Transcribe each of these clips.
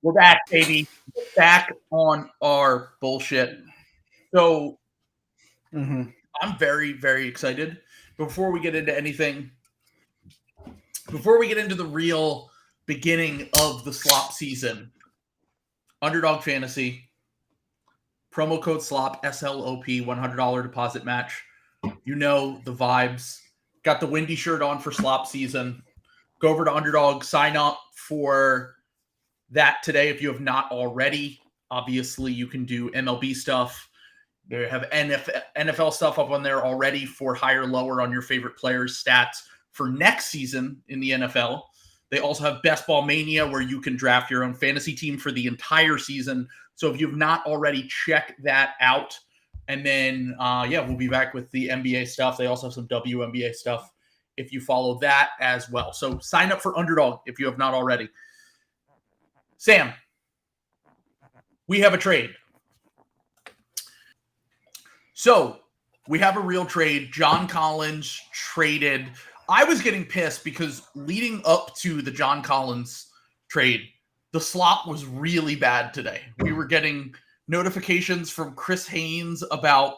We're back, baby. We're back on our bullshit. So I'm very, very excited. Before we get into anything, before we get into the real beginning of the slop season, Underdog Fantasy, promo code SLOP, SLOP, $100 deposit match. You know the vibes. Got the windy shirt on for slop season. Go over to Underdog, sign up for that today if you have not already. Obviously, you can do MLB stuff. They have NFL stuff up on there already for higher, lower on your favorite players' stats for next season in the NFL. They also have Best Ball Mania, where you can draft your own fantasy team for the entire season. So if you've not already, check that out. And then, we'll be back with the NBA stuff. They also have some WNBA stuff if you follow that as well. So sign up for Underdog if you have not already. Sam, we have a trade. So we have a real trade. John Collins traded. I was getting pissed because leading up to the John Collins trade, the slop was really bad today. We were getting notifications from Chris Haynes about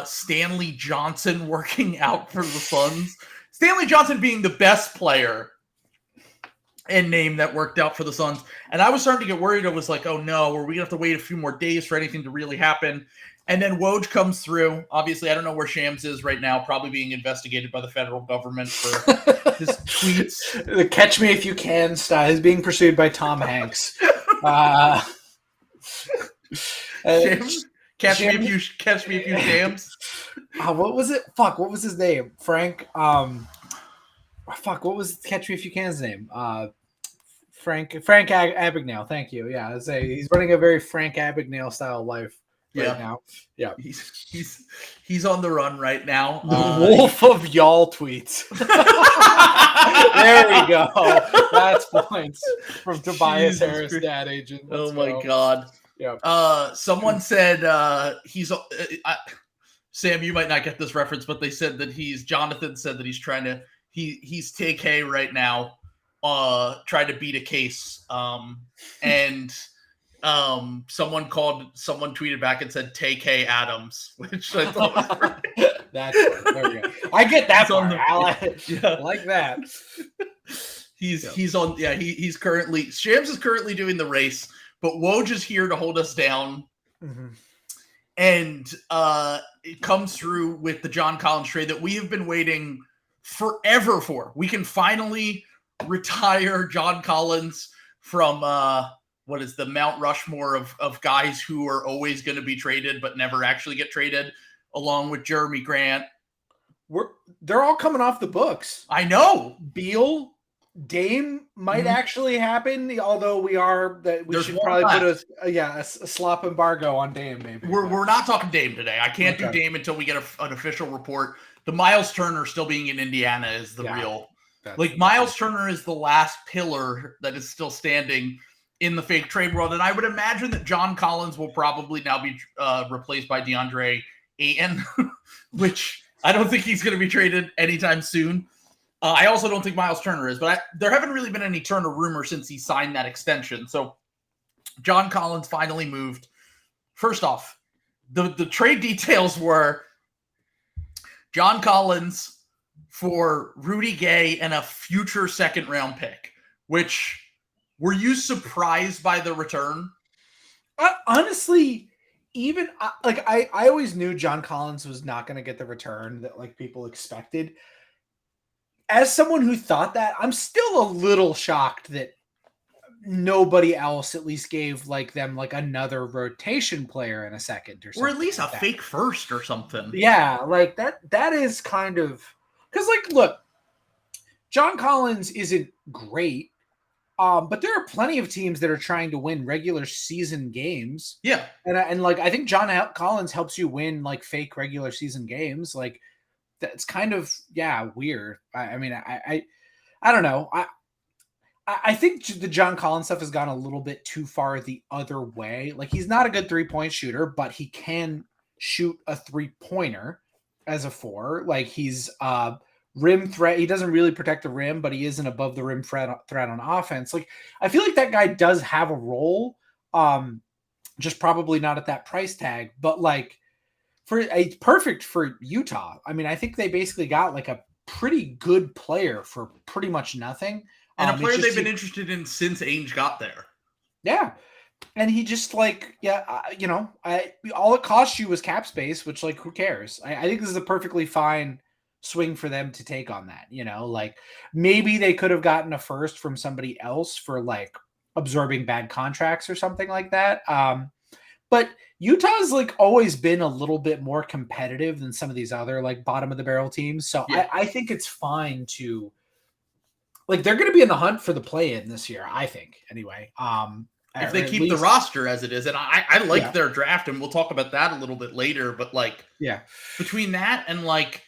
Stanley Johnson working out for the Suns. Stanley Johnson being the best player and name that worked out for the Suns. And I was starting to get worried. I was like, oh no, are we going to have to wait a few more days for anything to really happen? And then Woj comes through. Obviously, I don't know where Shams is right now, probably being investigated by the federal government for his tweets. The Catch Me If You Can style is being pursued by Tom Hanks. Shams? Catch me if you Shams. What was it? Fuck, what was his name? Frank. What was Catch Me If You Can's name? Frank Abagnale. Thank you. Yeah, he's running a very Frank Abagnale style life right now. Yeah, he's on the run right now. The Wolf of Y'all tweets. There we go. That's points from Tobias Harris, dad agent. Let's go. God. Yeah. Someone said he's. Sam, you might not get this reference, but they said that Jonathan said that he's trying to. He's TK right now, trying to beat a case. And someone tweeted back and said TK Adams, which I thought was pretty. That's there we go. I get that part. I like that. He's currently Shams is currently doing the race, but Woj is here to hold us down. Mm-hmm. And it comes through with the John Collins trade that we have been waiting forever for. We can finally retire John Collins from what is the Mount Rushmore of guys who are always going to be traded but never actually get traded, along with Jeremy Grant. They're all coming off the books. I know. Beal, Dame might actually happen, although we should probably put a slop embargo on Dame. Maybe we're not talking Dame today. I can't do Dame until we get an official report. The Miles Turner still being in Indiana is the real. Miles Turner is the last pillar that is still standing in the fake trade world, and I would imagine that John Collins will probably now be replaced by DeAndre Ayton, which I don't think he's going to be traded anytime soon. I also don't think Miles Turner is, but there haven't really been any Turner rumors since he signed that extension. So John Collins finally moved. First off, the trade details were John Collins for Rudy Gay and a future second-round pick, which were you surprised by the return? Honestly, even I always knew John Collins was not going to get the return that people expected. As someone who thought that, I'm still a little shocked that nobody else at least gave them another rotation player in a second or something. Or at least a fake first or something. Yeah, that is kind of because look, John Collins isn't great. But there are plenty of teams that are trying to win regular season games. Yeah. And I think John Collins helps you win fake regular season games. That's kind of, weird. I don't know. I think the John Collins stuff has gone a little bit too far the other way. He's not a good 3-point shooter, but he can shoot a 3-pointer as a 4. He's rim threat. He doesn't really protect the rim, but he is an above the rim threat on offense. Like, I feel like that guy does have a role, just probably not at that price tag. But like, it's perfect for Utah. I mean, I think they basically got like a pretty good player for pretty much nothing, and a player they've been interested in since Ainge got there. Yeah. And he just like, all it cost you was cap space, which like, who cares? I think this is a perfectly fine swing for them to take on that. Like maybe they could have gotten a first from somebody else for like absorbing bad contracts or something like that. But Utah's like always been a little bit more competitive than some of these other like bottom of the barrel teams. So yeah. I think it's fine to like, they're going to be in the hunt for the play-in this year, I think, anyway. If they keep the roster as it is, and I like their draft, and we'll talk about that a little bit later, but like, between that and like,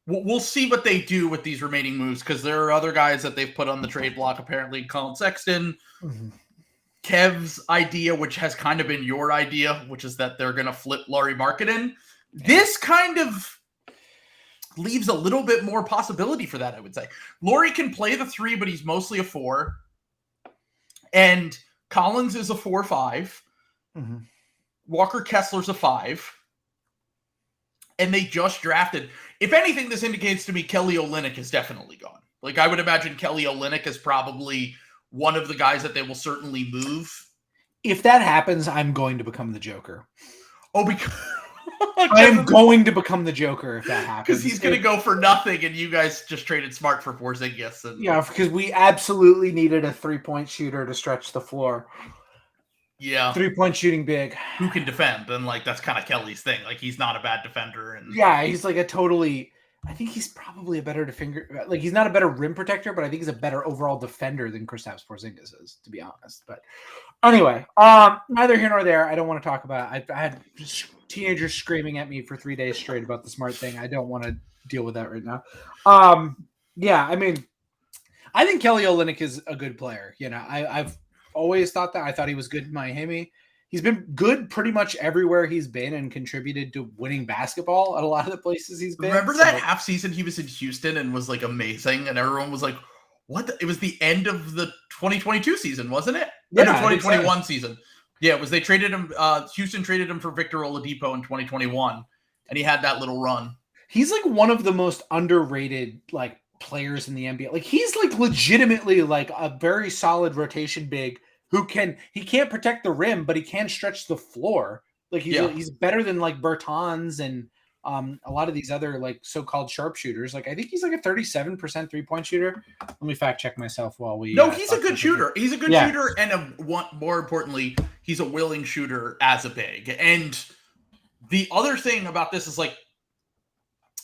we'll see what they do with these remaining moves, because there are other guys that they've put on the trade block, apparently. Colin Sexton, Kev's idea, which has kind of been your idea, which is that they're going to flip Lauri Markkanen. This kind of leaves a little bit more possibility for that, I would say. Lauri can play the 3, but he's mostly a 4. And Collins is a 4-5. Walker Kessler's a 5. And they just drafted. If anything, this indicates to me Kelly Olynyk is definitely gone. Like, I would imagine Kelly Olynyk is probably one of the guys that they will certainly move. If that happens, I'm going to become the Joker. Oh, because I am going to become the Joker if that happens. Because he's going to go for nothing, and you guys just traded Smart for Porzingis. And yeah, because we absolutely needed a 3-point shooter to stretch the floor. Yeah, 3-point shooting big who can defend, and like that's kind of Kelly's thing. Like, he's not a bad defender, and yeah, he's like a totally. I think he's probably a better defender. Like, he's not a better rim protector, but I think he's a better overall defender than Kristaps Porzingis is, to be honest. But anyway, neither here nor there. I don't want to talk about it. I had teenagers screaming at me for 3 days straight about the Smart thing. I don't want to deal with that right now. Yeah, I mean, I think Kelly Olynyk is a good player. I've always thought that. I thought he was good in Miami. He's been good pretty much everywhere he's been and contributed to winning basketball at a lot of the places he's been. Remember that half season he was in Houston and was like amazing, and everyone was like, what? It was the end of the 2022 season, wasn't it? Yeah, the 2021 season. Yeah, it was. They traded him. Houston traded him for Victor Oladipo in 2021, and he had that little run. He's like one of the most underrated like players in the NBA. Like, he's like legitimately like a very solid rotation big who can't protect the rim, but he can stretch the floor. Like, he's better than like Bertans and a lot of these other like so-called sharpshooters. Like, I think he's like a 37% 3-point shooter. Let me fact check myself while we. No, he's a good shooter. He's a good shooter, and more importantly, he's a willing shooter as a big. And the other thing about this is like,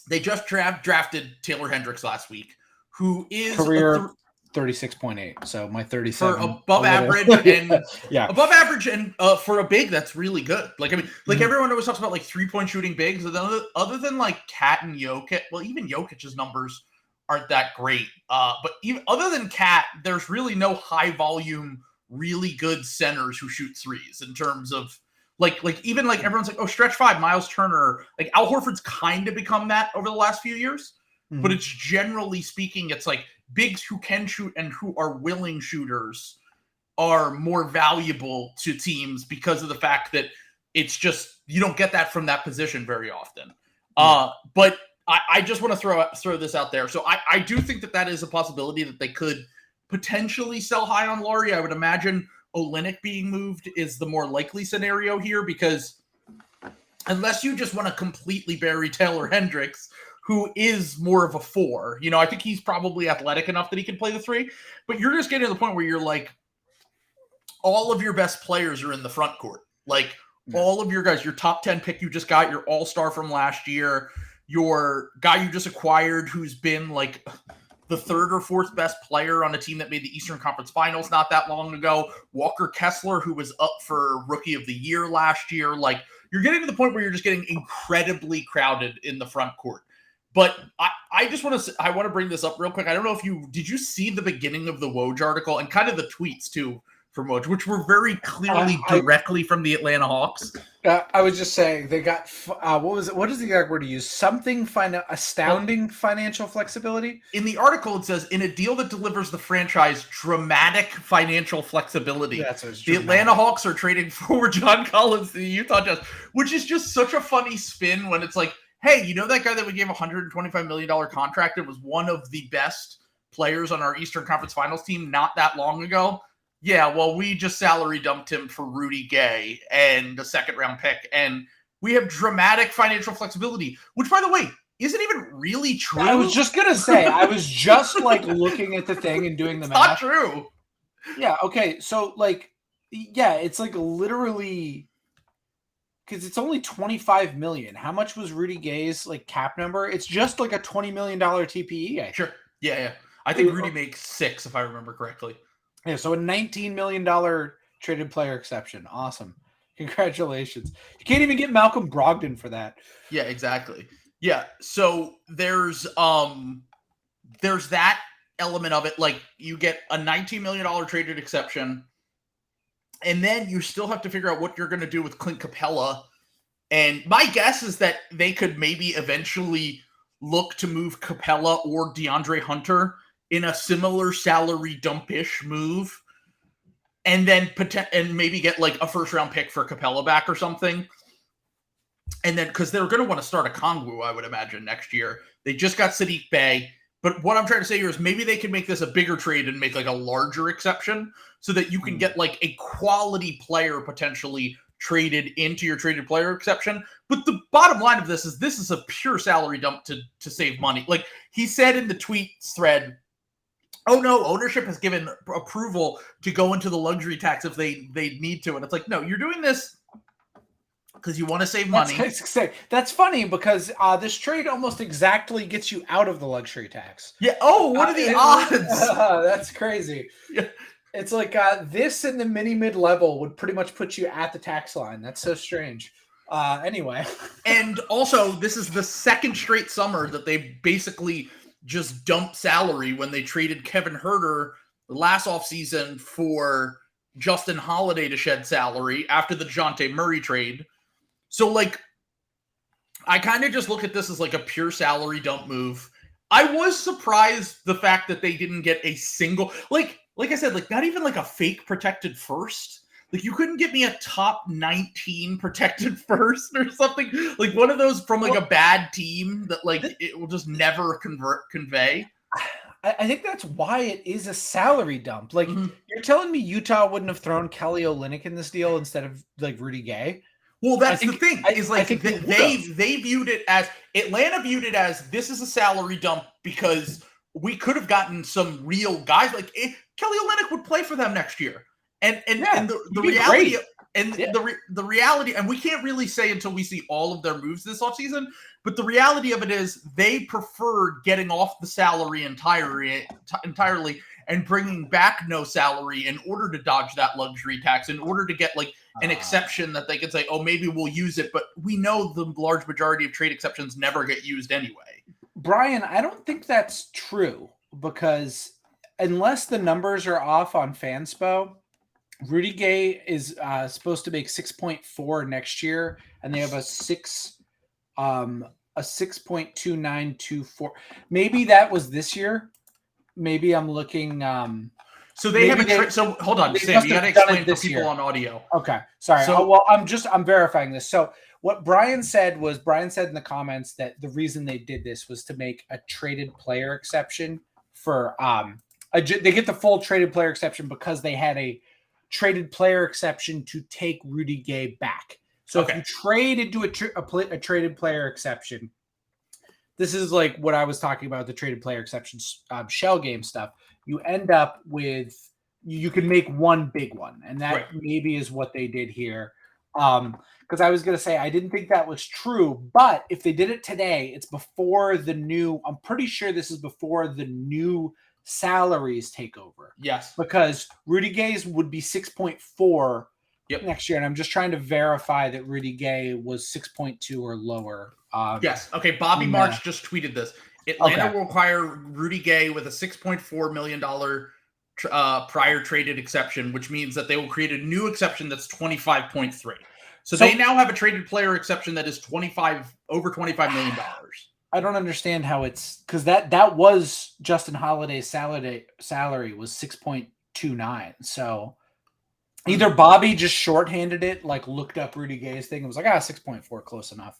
they just drafted Taylor Hendricks last week, who is career 36.8. So my 37 for above average and above average, and for a big, that's really good. Like, I mean, like everyone always talks about like 3-point shooting bigs. Other than like Cat and Jokic, well, even Jokic's numbers aren't that great. But even other than Cat, there's really no high volume, really good centers who shoot threes in terms of like even like everyone's like, oh, stretch 5, Miles Turner. Like, Al Horford's kind of become that over the last few years. But it's generally speaking, it's like bigs who can shoot and who are willing shooters are more valuable to teams because of the fact that it's just, you don't get that from that position very often. But I just want to throw this out there. So I do think that is a possibility that they could potentially sell high on Lauri. I would imagine Olynyk being moved is the more likely scenario here, because unless you just want to completely bury Taylor Hendricks, who is more of a 4. I think he's probably athletic enough that he can play the 3, but you're just getting to the point where you're like, all of your best players are in the front court. Like, all of your guys, your top 10 pick you just got, your all-star from last year, your guy you just acquired who's been like the 3rd or 4th best player on a team that made the Eastern Conference Finals not that long ago, Walker Kessler, who was up for Rookie of the Year last year. Like, you're getting to the point where you're just getting incredibly crowded in the front court. But I just want to bring this up real quick. I don't know if did you see the beginning of the Woj article and kind of the tweets too from Woj, which were very clearly directly from the Atlanta Hawks. I was just saying they got what was it? What is the exact word to use? Astounding financial flexibility. In the article, it says in a deal that delivers the franchise dramatic financial flexibility. That's what the Atlanta Hawks are trading for John Collins to the Utah Jazz, which is just such a funny spin when it's like, hey, you know that guy that we gave a $125 million contract and was one of the best players on our Eastern Conference Finals team not that long ago? Yeah, well, we just salary dumped him for Rudy Gay and a second-round pick, and we have dramatic financial flexibility, which, by the way, isn't even really true. I was just going to say, I was just, like, looking at the thing and doing the math. Not true. Yeah, okay, so, like, yeah, it's, like, literally, because it's only $25 million. How much was Rudy Gay's, like, cap number? It's just, like, a $20 million TPE, I think. Sure, yeah. I think Rudy makes $6, if I remember correctly. Yeah, so a $19 million traded player exception. Awesome. Congratulations. You can't even get Malcolm Brogdon for that. Yeah, exactly. Yeah, so there's that element of it. Like, you get a $19 million traded exception, and then you still have to figure out what you're going to do with Clint Capella. And my guess is that they could maybe eventually look to move Capella or DeAndre Hunter in a similar salary dumpish move, and then maybe get like a first-round pick for Capella back or something. And then, because they're going to want to start a Kongwu, I would imagine, next year. They just got Sadiq Bey. But what I'm trying to say here is maybe they can make this a bigger trade and make like a larger exception so that you can get like a quality player potentially traded into your traded player exception. But the bottom line of this is a pure salary dump to save money. Like he said in the tweet thread, oh no, ownership has given approval to go into the luxury tax if they need to. And it's like, no, you're doing this because you want to save money. That's funny because this trade almost exactly gets you out of the luxury tax. Yeah. Oh, what are the odds? That's crazy. Yeah. It's like this in the mid level would pretty much put you at the tax line. That's so strange. Anyway. And also, this is the second straight summer that they basically just dumped salary when they traded Kevin Huerter last offseason for Justin Holiday to shed salary after the DeJounte Murray trade. So, like, I kind of just look at this as like a pure salary dump move. I was surprised the fact that they didn't get a single, like I said, like not even like a fake protected first. Like you couldn't get me a top 19 protected first or something. Like one of those from like a bad team that like it will just never convey. I think that's why it is a salary dump. Like you're telling me Utah wouldn't have thrown Kelly Olynyk in this deal instead of like Rudy Gay? Well, that's the thing. Is like they viewed it as Atlanta viewed it as this is a salary dump because we could have gotten some real guys. Like Kelly Olynyk would play for them next year, and the reality the reality, and we can't really say until we see all of their moves this offseason, but the reality of it is they preferred getting off the salary entirely and bringing back no salary in order to dodge that luxury tax, in order to get like an exception that they could say, oh, maybe we'll use it. But we know the large majority of trade exceptions never get used anyway. Brian, I don't think that's true because unless the numbers are off on Fanspo, Rudy Gay is supposed to make 6.4 next year, and they have a 6.2924. Maybe that was this year. Maybe I'm looking. So they haven't. So hold on, Sam. You got to explain for people on audio. Okay, sorry. So, I'm verifying this. So what Brian said in the comments that the reason they did this was to make a traded player exception for they get the full traded player exception because they had a traded player exception to take Rudy Gay back. So if you trade into a traded player exception, this is like what I was talking about, the traded player exceptions, shell game stuff. You end up with, you can make one big one. And that maybe is what they did here. Because I was going to say, I didn't think that was true. But if they did it today, it's before I'm pretty sure this is before the new salaries take over. Yes. Because Rudy Gay's would be 6.4 next year. And I'm just trying to verify that Rudy Gay was 6.2 or lower. Yes. Okay. Bobby March just tweeted this. Atlanta will acquire Rudy Gay with a $6.4 million prior traded exception, which means that they will create a new exception that's 25.3. So they now have a traded player exception that is over $25 million. I don't understand how it's because that was Justin Holiday's salary was 6.29. So either Bobby just shorthanded it, like looked up Rudy Gay's thing and was like, 6.4, close enough.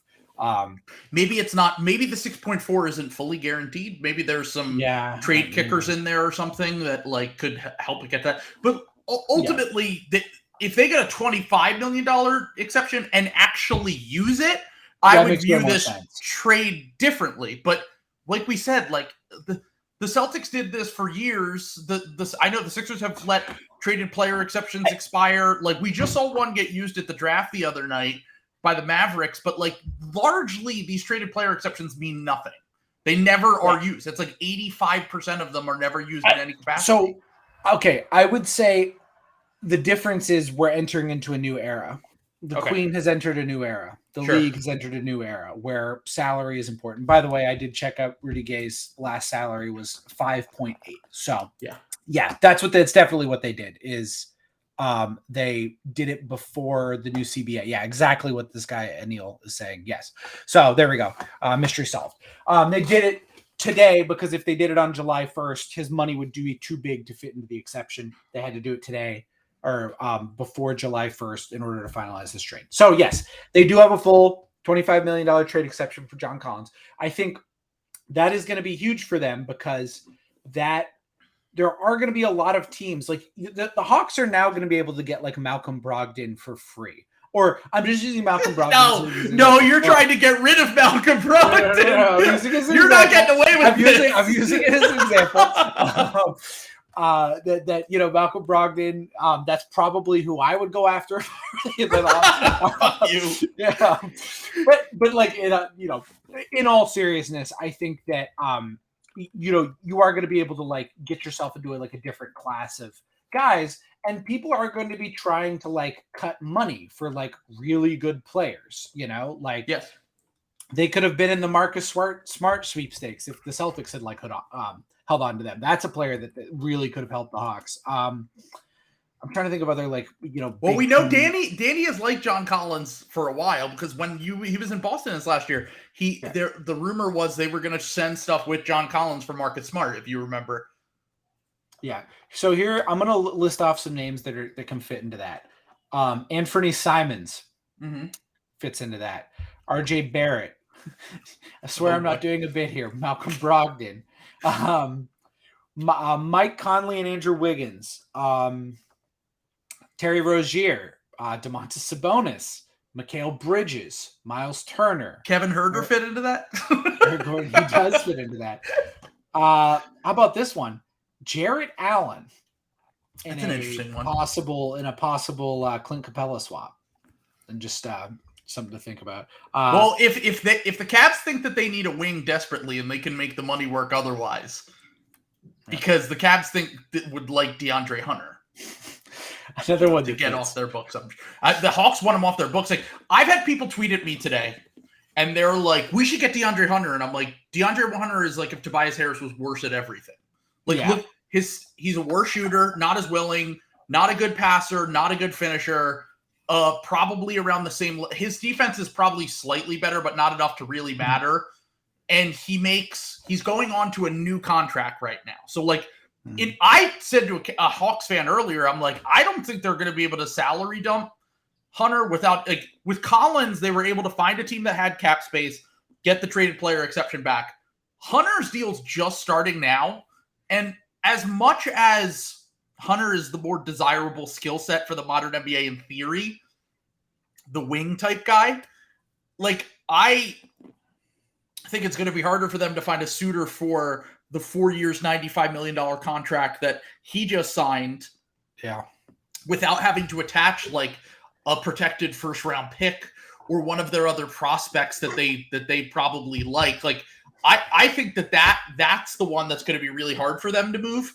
Maybe it's not. Maybe the 6.4 isn't fully guaranteed. Maybe there's some trade kickers in there or something that like could help get that. But ultimately, if they get a $25 million exception and actually use it, I would view this trade differently. But like we said, like the Celtics did this for years. I know the Sixers have let traded player exceptions expire. Like we just saw one get used at the draft the other night by the Mavericks, but like largely these traded player exceptions mean nothing. They never are used. It's like 85% of them are never used in any capacity. So, okay, I would say the difference is we're entering into a new era. The Queen has entered a new era. The league has entered a new era where salary is important. By the way, I did check out Rudy Gay's last salary was 5.8. So yeah, that's definitely what they did is they did it before the new CBA. Yeah, exactly what this guy Anil is saying. Yes. So there we go. Mystery solved. They did it today because if they did it on July 1st, his money would be too big to fit into the exception. They had to do it today or before July 1st in order to finalize this trade. So yes, they do have a full $25 million trade exception for John Collins. I think that is going to be huge for them because there are going to be a lot of teams like the Hawks are now going to be able to get like Malcolm Brogdon for free. Or I'm just using Malcolm Brogdon. No, you're trying to get rid of Malcolm Brogdon. No, you're not getting away with this. I'm using it as an example. Malcolm Brogdon, that's probably who I would go after. But like in all seriousness, I think that you are going to be able to like get yourself into a different class of guys, and people are going to be trying to like cut money for like really good players. Yes, they could have been in the Marcus Smart sweepstakes if the Celtics had held on to them. That's a player that really could have helped the Hawks. I'm trying to think of other Well, we know Danny has liked John Collins for a while because when he was in Boston this last year, the rumor was they were going to send stuff with John Collins for Marcus Smart, if you remember. Yeah. So here I'm going to list off some names that can fit into that. Anthony Simons fits into that. RJ Barrett. I swear I'm not doing a bit here. Malcolm Brogdon. Mike Conley and Andrew Wiggins. Terry Rozier, Domantas Sabonis, Mikal Bridges, Miles Turner. Kevin Huerter fit into that? He does fit into that. How about this one? Jarrett Allen. That's an interesting one. In a possible Clint Capella swap. And just something to think about. Well, if the Cavs think that they need a wing desperately and they can make the money work otherwise, because the Cavs think that would like DeAndre Hunter. Another one to get off their books. The Hawks want him off their books. Like I've had people tweet at me today, and they're like, "We should get DeAndre Hunter," and I'm like, "DeAndre Hunter is like if Tobias Harris was worse at everything. Look, he's a worse shooter, not as willing, not a good passer, not a good finisher. Probably around the same. His defense is probably slightly better, but not enough to really matter. And he's going on to a new contract right now. So like." I said to a Hawks fan earlier, I'm like, I don't think they're going to be able to salary dump Hunter without with Collins. They were able to find a team that had cap space, get the traded player exception back. Hunter's deal's just starting now, and as much as Hunter is the more desirable skill set for the modern NBA in theory, the wing type guy, like I think it's going to be harder for them to find a suitor for the 4 years, $95 million contract that he just signed. Yeah. Without having to attach like a protected first round pick or one of their other prospects that they probably like. Like I think that's the one that's going to be really hard for them to move.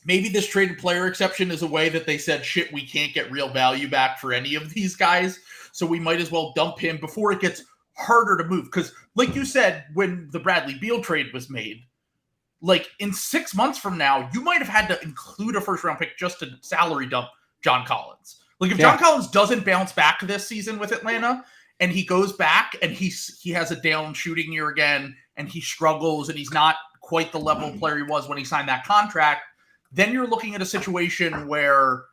Maybe this traded player exception is a way that they said, shit, we can't get real value back for any of these guys. So we might as well dump him before it gets harder to move. Because like you said, when the Bradley Beal trade was made, like in 6 months from now, you might have had to include a first round pick just to salary dump John Collins. Like if John Collins doesn't bounce back this season with Atlanta and he goes back and he has a down shooting year again and he struggles and he's not quite the level player he was when he signed that contract, then you're looking at a situation where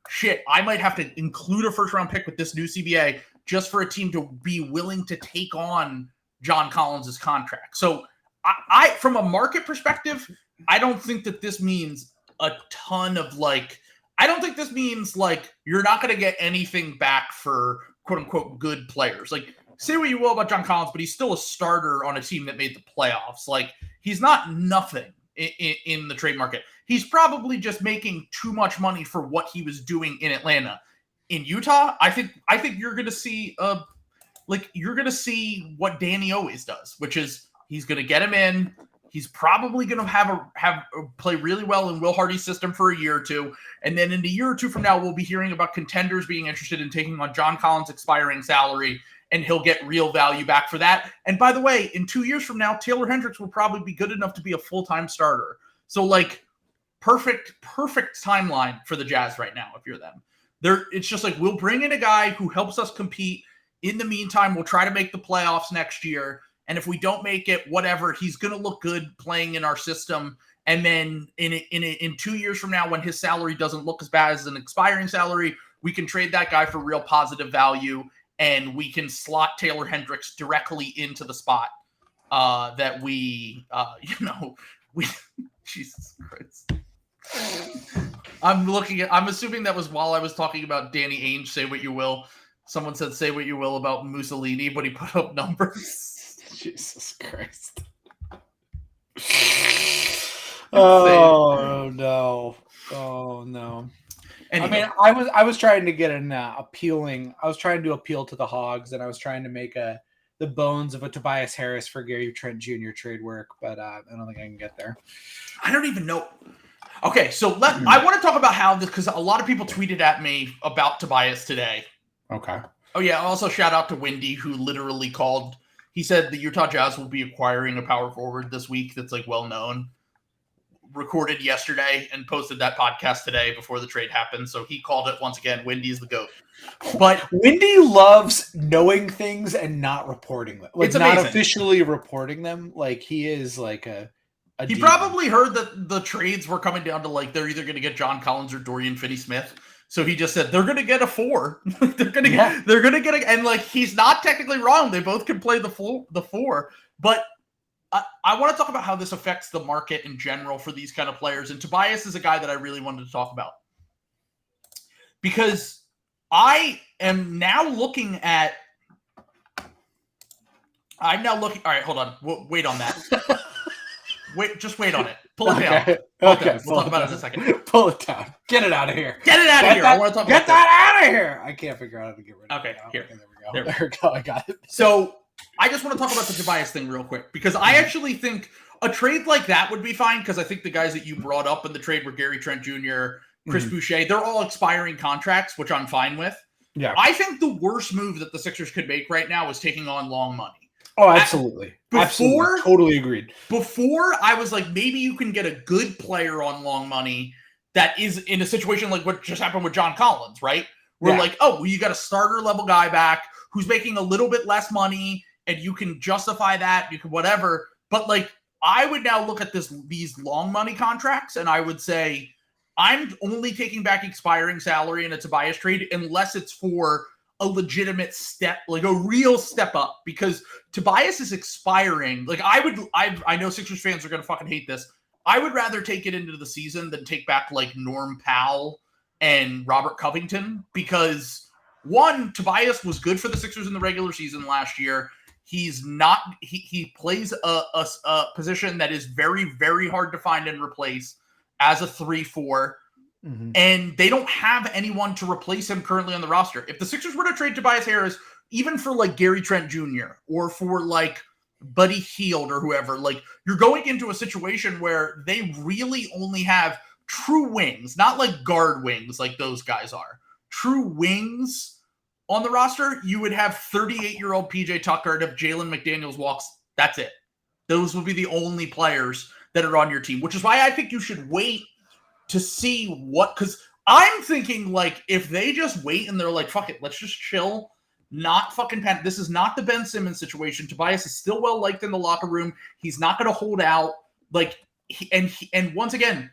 shit, I might have to include a first round pick with this new CBA just for a team to be willing to take on John Collins' contract. So I from a market perspective, I don't think that this means a ton of like, I don't think this means like you're not going to get anything back for quote unquote good players. Like say what you will about John Collins, but he's still a starter on a team that made the playoffs. Like he's not nothing in the trade market. He's probably just making too much money for what he was doing in Atlanta. In Utah, I think you're going to see you're going to see what Danny always does, which is he's going to get him in. He's probably going to have play really well in Will Hardy's system for a year or two. And then in a year or two from now, we'll be hearing about contenders being interested in taking on John Collins' expiring salary, and he'll get real value back for that. And by the way, in 2 years from now, Taylor Hendricks will probably be good enough to be a full-time starter. So like perfect timeline for the Jazz right now if you're them. It's just like we'll bring in a guy who helps us compete. In the meantime, we'll try to make the playoffs next year. And if we don't make it, whatever, he's going to look good playing in our system. And then in 2 years from now, when his salary doesn't look as bad as an expiring salary, we can trade that guy for real positive value, and we can slot Taylor Hendricks directly into the spot that we Jesus Christ. I'm assuming that was while I was talking about Danny Ainge, say what you will. Someone said, say what you will about Mussolini, but he put up numbers. Jesus Christ. Oh no. Anyway. I mean, I was trying to get an appealing. I was trying to appeal to the Hogs, and I was trying to make the bones of a Tobias Harris for Gary Trent Jr. trade work, but I don't think I can get there. I don't even know. Okay, so I want to talk about how this, because a lot of people tweeted at me about Tobias today. Okay. Oh yeah. Also, shout out to Wendy, who literally called. He said the Utah Jazz will be acquiring a power forward this week that's like well known. Recorded yesterday and posted that podcast today before the trade happened. So he called it once again. Wendy's the GOAT. But Wendy loves knowing things and not reporting them. Like it's amazing. Not officially reporting them. Like he is like a he demon. Probably heard that the trades were coming down to like they're either going to get John Collins or Dorian Finney-Smith. So he just said they're going to get a 4. they're going to get and like he's not technically wrong. They both can play the 4. But I want to talk about how this affects the market in general for these kind of players. And Tobias is a guy that I really wanted to talk about because I am now looking at. I'm now looking. All right, hold on. Wait on that. Just wait on it. Pull it down. Okay, we'll talk about it in a second. Pull it down. Get it out of here. Get it out of here. I want to talk about that out of here. I can't figure out how to get rid of it. Okay, here. There we go. I got it. So I just want to talk about the Tobias thing real quick because I actually think a trade like that would be fine because I think the guys that you brought up in the trade were Gary Trent Jr., Chris Boucher. They're all expiring contracts, which I'm fine with. Yeah. I think the worst move that the Sixers could make right now is taking on long money. Oh, absolutely. Absolutely. Totally agreed. Before, I was like, maybe you can get a good player on long money that is in a situation like what just happened with John Collins, right? Where like, oh, well, you got a starter level guy back who's making a little bit less money and you can justify that, you can whatever. But like, I would now look at these long money contracts and I would say, I'm only taking back expiring salary in a Tobias trade unless it's for a legitimate step, like a real step up, because Tobias is expiring. Like I know Sixers fans are going to fucking hate this. I would rather take it into the season than take back like Norm Powell and Robert Covington, because one, Tobias was good for the Sixers in the regular season last year. He's not, he plays a position that is very, very hard to find and replace as a 3-4. Mm-hmm. And they don't have anyone to replace him currently on the roster. If the Sixers were to trade Tobias Harris, even for like Gary Trent Jr. or for like Buddy Hield or whoever, like you're going into a situation where they really only have true wings, not like guard wings like those guys are. True wings on the roster. You would have 38-year-old PJ Tucker, and if Jalen McDaniels walks, that's it. Those would be the only players that are on your team, which is why I think you should wait to see what, because I'm thinking like if they just wait and they're like, fuck it, let's just chill, not fucking panic. This is not the Ben Simmons situation. Tobias is still well liked in the locker room. He's not going to hold out. Like, and once again,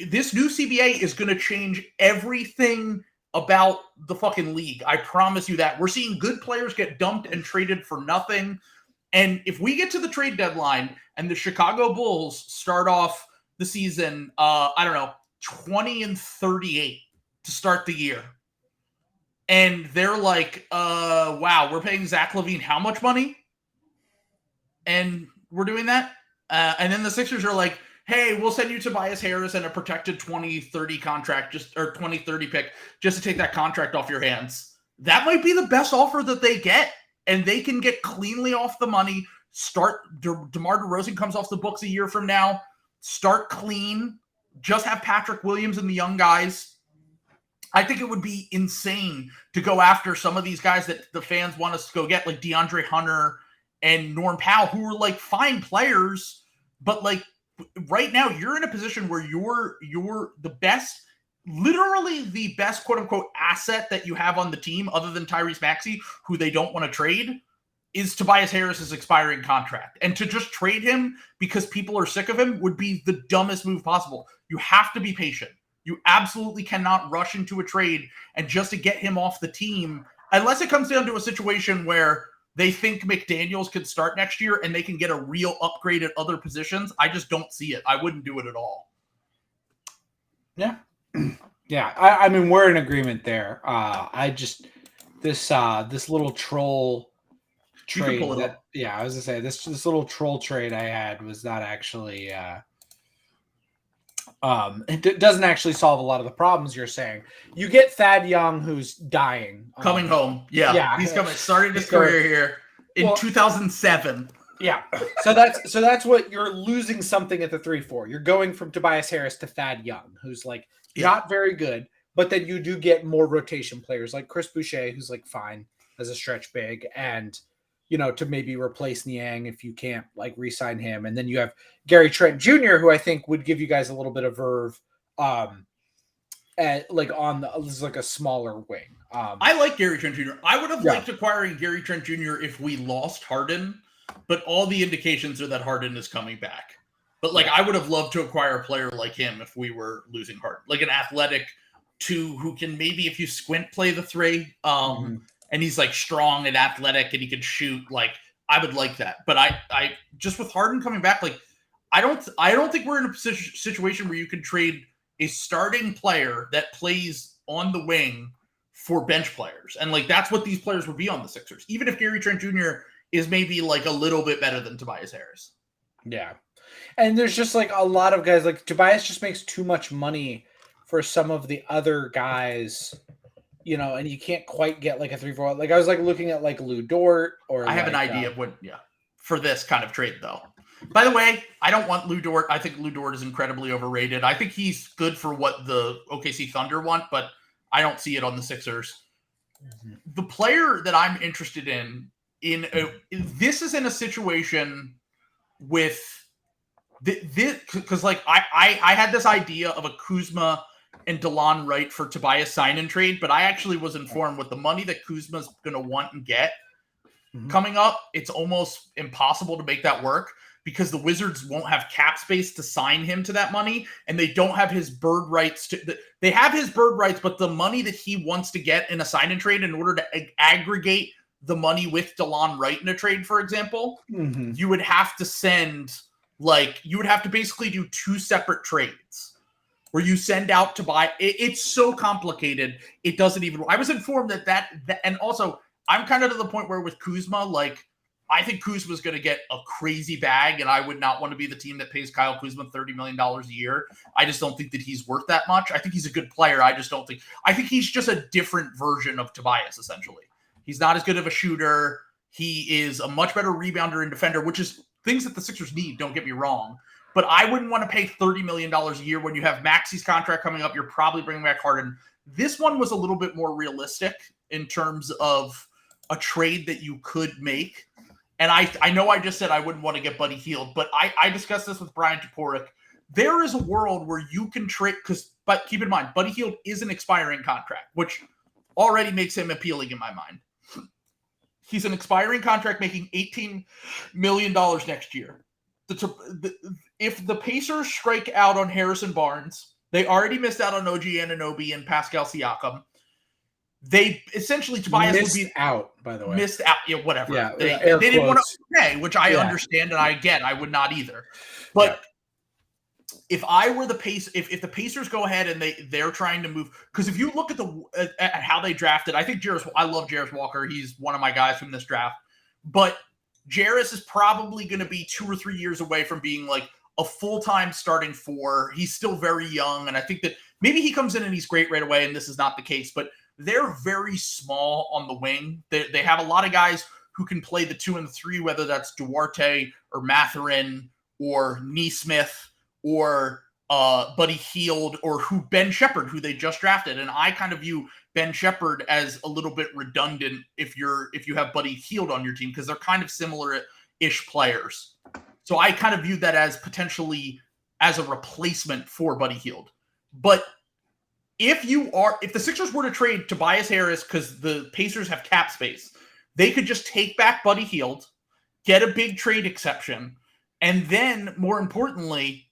this new CBA is going to change everything about the fucking league. I promise you that. We're seeing good players get dumped and traded for nothing. And if we get to the trade deadline and the Chicago Bulls start off the season, 20-38 to start the year, and they're like, wow, we're paying Zach LaVine how much money? And we're doing that? And then the Sixers are like, hey, we'll send you Tobias Harris and a protected 2030 contract, or 2030 pick, just to take that contract off your hands. That might be the best offer that they get, and they can get cleanly off the money. DeMar DeRozan comes off the books a year from now. Start clean. Just have Patrick Williams and the young guys. I think it would be insane to go after some of these guys that the fans want us to go get, like DeAndre Hunter and Norm Powell, who are like fine players, but like right now you're in a position where you're the best, literally the best quote unquote asset that you have on the team other than Tyrese Maxey, who they don't want to trade, is Tobias Harris's expiring contract. And to just trade him because people are sick of him would be the dumbest move possible. You have to be patient. You absolutely cannot rush into a trade and just to get him off the team, unless it comes down to a situation where they think McDaniels could start next year and they can get a real upgrade at other positions. I just don't see it. I wouldn't do it at all. Yeah. Yeah. I mean, we're in agreement there. This little troll trade I was gonna say this little troll trade I had was not actually it doesn't actually solve a lot of the problems you're saying. You get Thad Young, who's dying, coming home. Yeah, he's coming. Started his career here in 2007. Yeah, so that's what you're losing something at the 3-4. You're going from Tobias Harris to Thad Young, who's like not very good, but then you do get more rotation players like Chris Boucher, who's like fine as a stretch big, and to maybe replace Niang if you can't like re-sign him. And then you have Gary Trent Jr., who I think would give you guys a little bit of verve at like on like a smaller wing. I like Gary Trent Jr. I would have liked acquiring Gary Trent Jr. if we lost Harden, but all the indications are that Harden is coming back. But like I would have loved to acquire a player like him if we were losing Harden, like an athletic 2 who can maybe, if you squint, play the 3. And he's like strong and athletic and he can shoot. Like I would like that. But I just with Harden coming back, like I don't think we're in a situation where you can trade a starting player that plays on the wing for bench players. And like that's what these players would be on the Sixers. Even if Gary Trent Jr. is maybe like a little bit better than Tobias Harris. Yeah. And there's just like a lot of guys, like Tobias just makes too much money for some of the other guys. And you can't quite get like a 3-4. Like I was like looking at like Lou Dort, or I have an idea of what, for this kind of trade though. By the way, I don't want Lou Dort. I think Lou Dort is incredibly overrated. I think he's good for what the OKC Thunder want, but I don't see it on the Sixers. The player that I'm interested in this is in a situation with this, because like I had this idea of a Kuzma and DeLon Wright for Tobias sign and trade, but I actually was informed with the money that Kuzma's going to want and get coming up, it's almost impossible to make that work because the Wizards won't have cap space to sign him to that money, and they don't have his bird rights. They have his bird rights, but the money that he wants to get in a sign and trade in order to aggregate the money with DeLon Wright in a trade, for example, you would have to you would have to basically do 2 separate trades where you send out to buy. It's so complicated. It doesn't even, I was informed that and also I'm kind of to the point where with Kuzma, like I think Kuzma's going to get a crazy bag, and I would not want to be the team that pays Kyle Kuzma $30 million a year. I just don't think that he's worth that much. I think he's a good player. I think he's just a different version of Tobias, essentially. He's not as good of a shooter. He is a much better rebounder and defender, which is things that the Sixers need, don't get me wrong. But I wouldn't want to pay $30 million a year when you have Maxey's contract coming up. You're probably bringing back Harden. This one was a little bit more realistic in terms of a trade that you could make. and I know I just said I wouldn't want to get Buddy Hield, but I discussed this with Brian Toporek. There is a world where you can trade, but keep in mind, Buddy Hield is an expiring contract, which already makes him appealing in my mind. He's an expiring contract making $18 million next year. If the Pacers strike out on Harrison Barnes, they already missed out on OG Anunoby and Pascal Siakam. They essentially, Tobias missed would be out, by the way. Missed out, whatever. Yeah, they didn't want to pay, which I understand, and I would not either. But if I were the if the Pacers go ahead and they're trying to move, because if you look at how they drafted, I think I love Jarris Walker. He's one of my guys from this draft. But Jarris is probably going to be 2 or 3 years away from being like a full-time starting 4. He's still very young, and I think that maybe he comes in and he's great right away, and this is not the case. But they're very small on the wing. They have a lot of guys who can play the 2 and the 3, whether that's Duarte or Mathurin or Nesmith or Buddy Hield or Ben Shepherd, who they just drafted. And I kind of view Ben Shepherd as a little bit redundant if you have Buddy Hield on your team, because they're kind of similar-ish players. So I kind of view that as potentially as a replacement for Buddy Hield. But if the Sixers were to trade Tobias Harris because the Pacers have cap space, they could just take back Buddy Hield, get a big trade exception, and then, more importantly,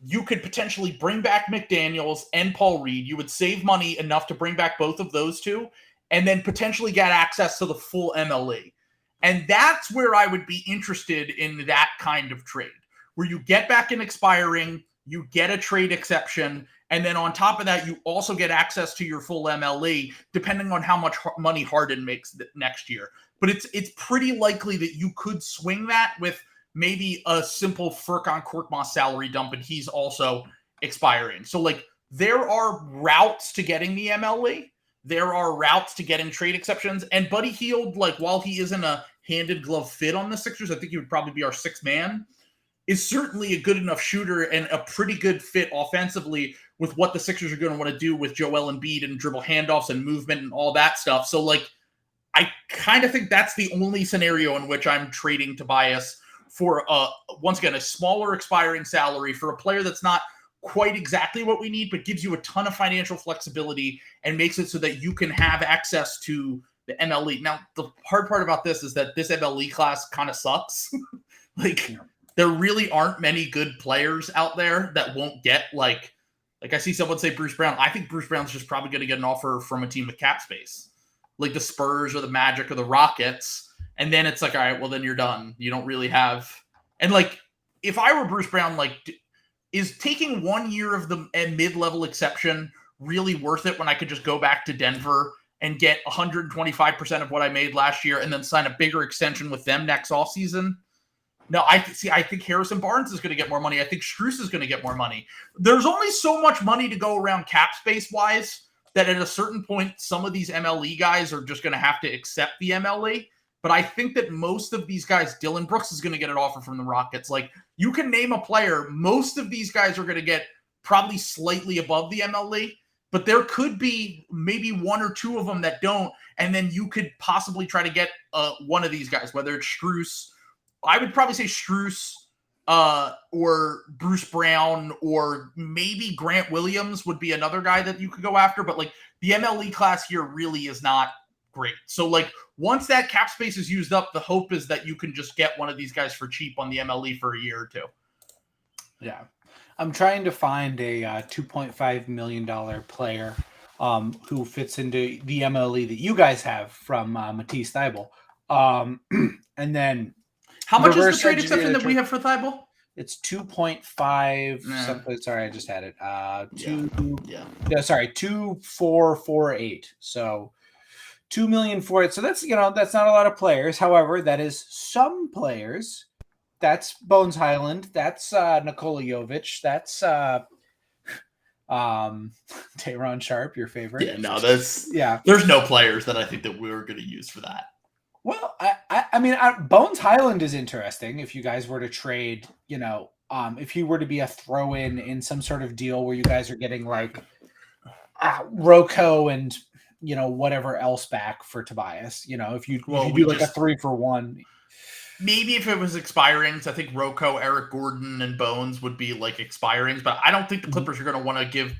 you could potentially bring back McDaniels and Paul Reed. You would save money enough to bring back both of those two, and then potentially get access to the full MLE. And that's where I would be interested in that kind of trade, where you get back an expiring, you get a trade exception, and then on top of that, you also get access to your full MLE, depending on how much money Harden makes next year. But it's pretty likely that you could swing that with maybe a simple Furkan Korkmaz salary dump, and he's also expiring. So, like, there are routes to getting the MLE. There are routes to getting trade exceptions. And Buddy Hield, like, while he isn't a hand-in-glove fit on the Sixers, I think he would probably be our 6th man, is certainly a good enough shooter and a pretty good fit offensively with what the Sixers are going to want to do with Joel Embiid and dribble handoffs and movement and all that stuff. So, like, I kind of think that's the only scenario in which I'm trading Tobias for, once again, a smaller expiring salary for a player that's not quite exactly what we need, but gives you a ton of financial flexibility and makes it so that you can have access to the MLE. Now, the hard part about this is that this MLE class kind of sucks. There really aren't many good players out there that won't get, like I see someone say Bruce Brown. I think Bruce Brown's just probably going to get an offer from a team with cap space, like the Spurs or the Magic or the Rockets. And then it's like, all right, well, then you're done. You don't really have. And, like, if I were Bruce Brown, like, is taking 1 year of the mid-level exception really worth it when I could just go back to Denver and get 125% of what I made last year and then sign a bigger extension with them next offseason? No, I think Harrison Barnes is going to get more money. I think Strus is going to get more money. There's only so much money to go around cap space-wise that at a certain point, some of these MLE guys are just going to have to accept the MLE. But I think that most of these guys, Dylan Brooks is going to get an offer from the Rockets. Like, you can name a player. Most of these guys are going to get probably slightly above the MLE, but there could be maybe 1 or 2 of them that don't. And then you could possibly try to get one of these guys, whether it's Strus. I would probably say Strus or Bruce Brown, or maybe Grant Williams would be another guy that you could go after. But, like, the MLE class here really is not great. So, like, once that cap space is used up, the hope is that you can just get one of these guys for cheap on the MLE for a year or 2. Yeah. I'm trying to find a $2.5 million player who fits into the MLE that you guys have from Matisse Thybulle. And then how much is the trade exception that we have for Thybulle? It's 2.5 something. Sorry, I just had it. 2.448. So $2 million for it. So that's not a lot of players. However, that is some players. That's Bones Highland. That's Nikola Jovic. That's Tayron Sharp, your favorite. Yeah, no, there's no players that I think that we're going to use for that. Well, I mean, Bones Highland is interesting. If you guys were to trade, if he were to be a throw-in in some sort of deal where you guys are getting like Rocco and whatever else back for Tobias. If you do like a 3-for-1. maybe if it was expirings, I think Rocco, Eric Gordon, and Bones would be like expirings, but I don't think the Clippers are going to want to give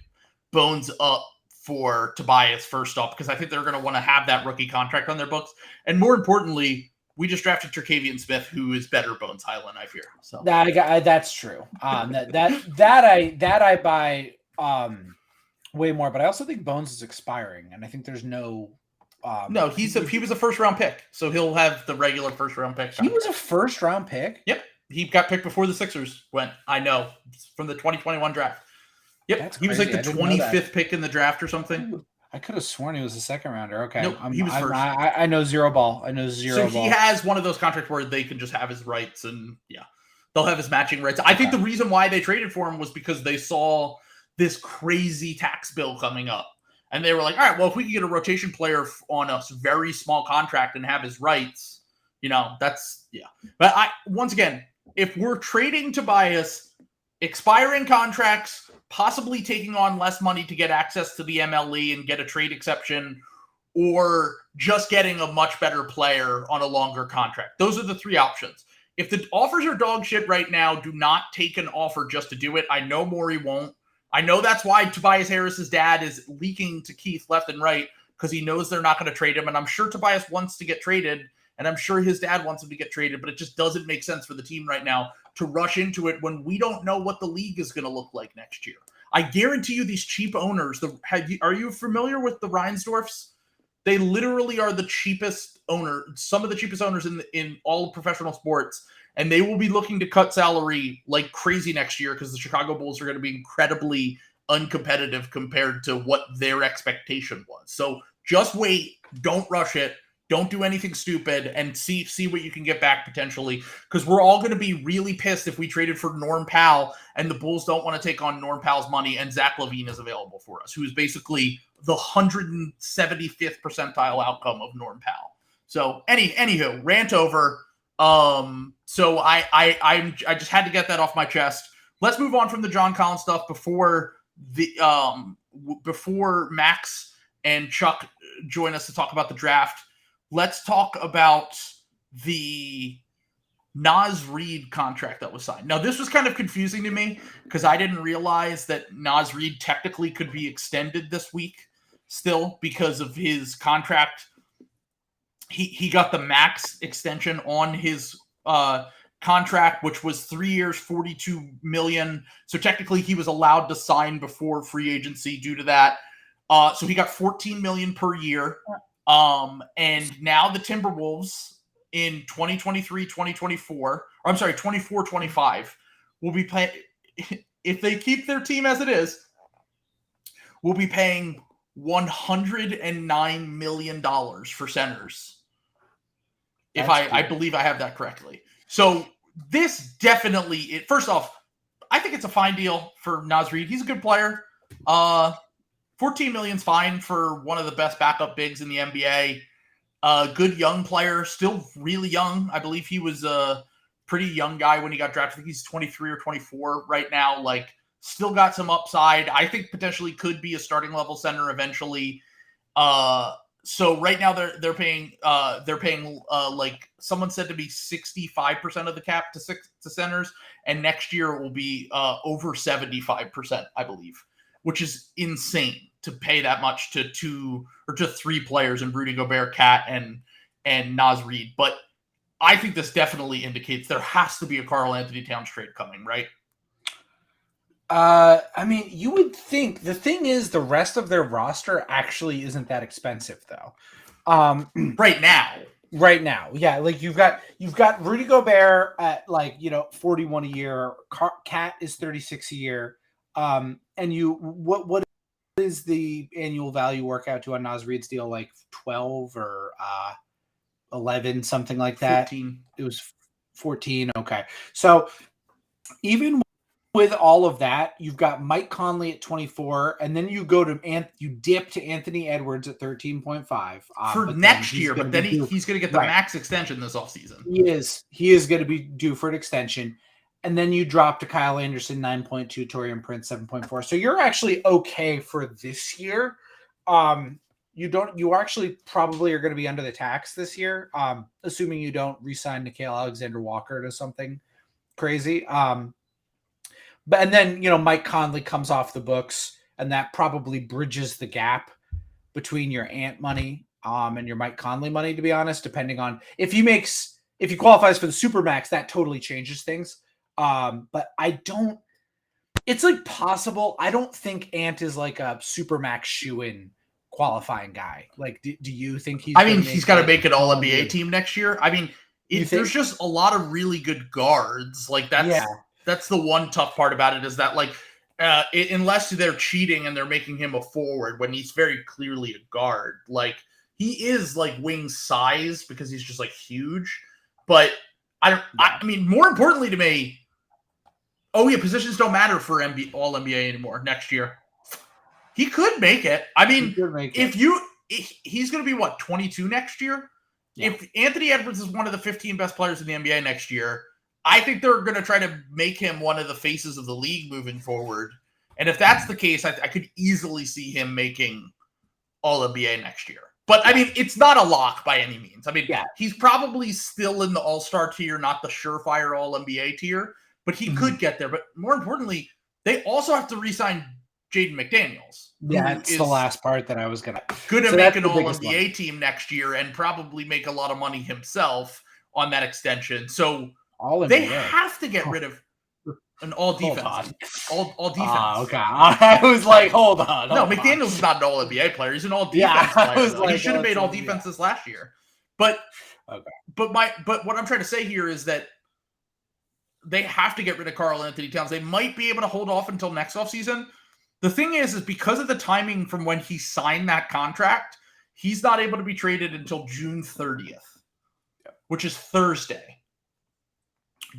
Bones up for Tobias first off, because I think they're going to want to have that rookie contract on their books. And more importantly, we just drafted Terkavian Smith, who is better Bones Highland, I fear. So that's true. That I buy way more, but I also think Bones is expiring, and I think there's no. No, he was a first round pick, so he'll have the regular first round pick. He was a first round pick. Yep, he got picked before the Sixers went. I know, from the 2021 draft. Yep, he was like the 25th pick in the draft or something. I could have sworn he was a second rounder. Okay, nope, he was first. I know zero ball. So he has one of those contracts where they can just have his rights, and they'll have his matching rights. I think the reason why they traded for him was because they saw this crazy tax bill coming up. And they were like, all right, well, if we can get a rotation player on a very small contract and have his rights, that's. But once again, if we're trading Tobias, expiring contracts, possibly taking on less money to get access to the MLE and get a trade exception, or just getting a much better player on a longer contract. Those are the three options. If the offers are dog shit right now, do not take an offer just to do it. I know Morey won't. I know that's why Tobias Harris's dad is leaking to Keith left and right, because he knows they're not going to trade him. And I'm sure Tobias wants to get traded, and I'm sure his dad wants him to get traded, but it just doesn't make sense for the team right now to rush into it when we don't know what the league is going to look like next year. I guarantee you these cheap owners, are you familiar with the Reinsdorfs? They literally are the cheapest owner, some of the cheapest owners in all of professional sports. And they will be looking to cut salary like crazy next year because the Chicago Bulls are going to be incredibly uncompetitive compared to what their expectation was. So just wait. Don't rush it. Don't do anything stupid, and see what you can get back potentially, because we're all going to be really pissed if we traded for Norm Powell and the Bulls don't want to take on Norm Powell's money and Zach LaVine is available for us, who is basically the 175th percentile outcome of Norm Powell. So anywho, rant over. So I just had to get that off my chest. Let's move on from the John Collins stuff before Max and Chuck join us to talk about the draft. Let's talk about the Naz Reid contract that was signed. Now, this was kind of confusing to me because I didn't realize that Naz Reid technically could be extended this week still because of his contract. He got the max extension on his contract, which was 3 years, $42 million. So technically he was allowed to sign before free agency due to that. So he got $14 million per year. And now the Timberwolves in 2023, 2024, 24, 25 will be paying, if they keep their team as it is, will be paying $109 million for centers. If I believe I have that correctly. So this definitely, first off, I think it's a fine deal for Naz Reid. He's a good player. 14 million's fine for one of the best backup bigs in the NBA. Good young player, still really young. I believe he was a pretty young guy when he got drafted. I think he's 23 or 24 right now. Like, still got some upside. I think potentially could be a starting level center eventually. So right now they're paying like someone said to be 65% of the cap to centers, and next year it will be over 75%, I believe, which is insane to pay that much to two or to three players in Rudy Gobert, Cat, and Naz Reid. But I think this definitely indicates there has to be a Karl Anthony Towns trade coming, right? I mean, you would think. The thing is, the rest of their roster actually isn't that expensive, though. Right now, yeah. Like you've got Rudy Gobert at 41 a year. Cat is 36 a year. And what is the annual value work out to on Naz Reid's deal? Like 12 or 11, something like that. 14. It was 14. Okay, so even with all of that, you've got Mike Conley at 24, and then you go to you dip to Anthony Edwards at 13.5 for next year. But then he's going to get the max extension this offseason. He is going to be due for an extension, and then you drop to Kyle Anderson 9.2, Taurean Prince 7.4. So you're actually okay for this year. you actually probably are going to be under the tax this year, assuming you don't re-sign Nickeil Alexander-Walker to something crazy. But and then Mike Conley comes off the books, and that probably bridges the gap between your Ant money and your Mike Conley money, to be honest, depending on if he qualifies for the Supermax, that totally changes things. But it's like possible. I don't think Ant is like a Supermax shoe-in qualifying guy. Like, do you think he's got to make an all NBA team next year? I mean, there's just a lot of really good guards. Like that's the one tough part about it is that like, unless they're cheating and they're making him a forward when he's very clearly a guard, like he is like wing size because he's just like huge. But I mean, more importantly to me, positions don't matter for all NBA anymore next year. He could make it. I mean, he's going to be what, 22 next year? Yeah. If Anthony Edwards is one of the 15 best players in the NBA next year, I think they're going to try to make him one of the faces of the league moving forward. And if that's the case, I could easily see him making all NBA next year. But I mean, it's not a lock by any means. I mean, he's probably still in the all-star tier, not the surefire all NBA tier, but he could get there. But more importantly, they also have to re-sign Jaden McDaniels. Yeah, that's the last part that I was going to make an all-NBA team next year and probably make a lot of money himself on that extension. So they have to get rid of an all-defense. All defense. Oh, okay. I was like, hold on. No, McDaniels is not an all-NBA player. He's an all-defense player. He should have made all defenses last year. But what I'm trying to say here is that they have to get rid of Karl Anthony Towns. They might be able to hold off until next offseason. The thing is because of the timing from when he signed that contract, he's not able to be traded until June 30th, which is Thursday.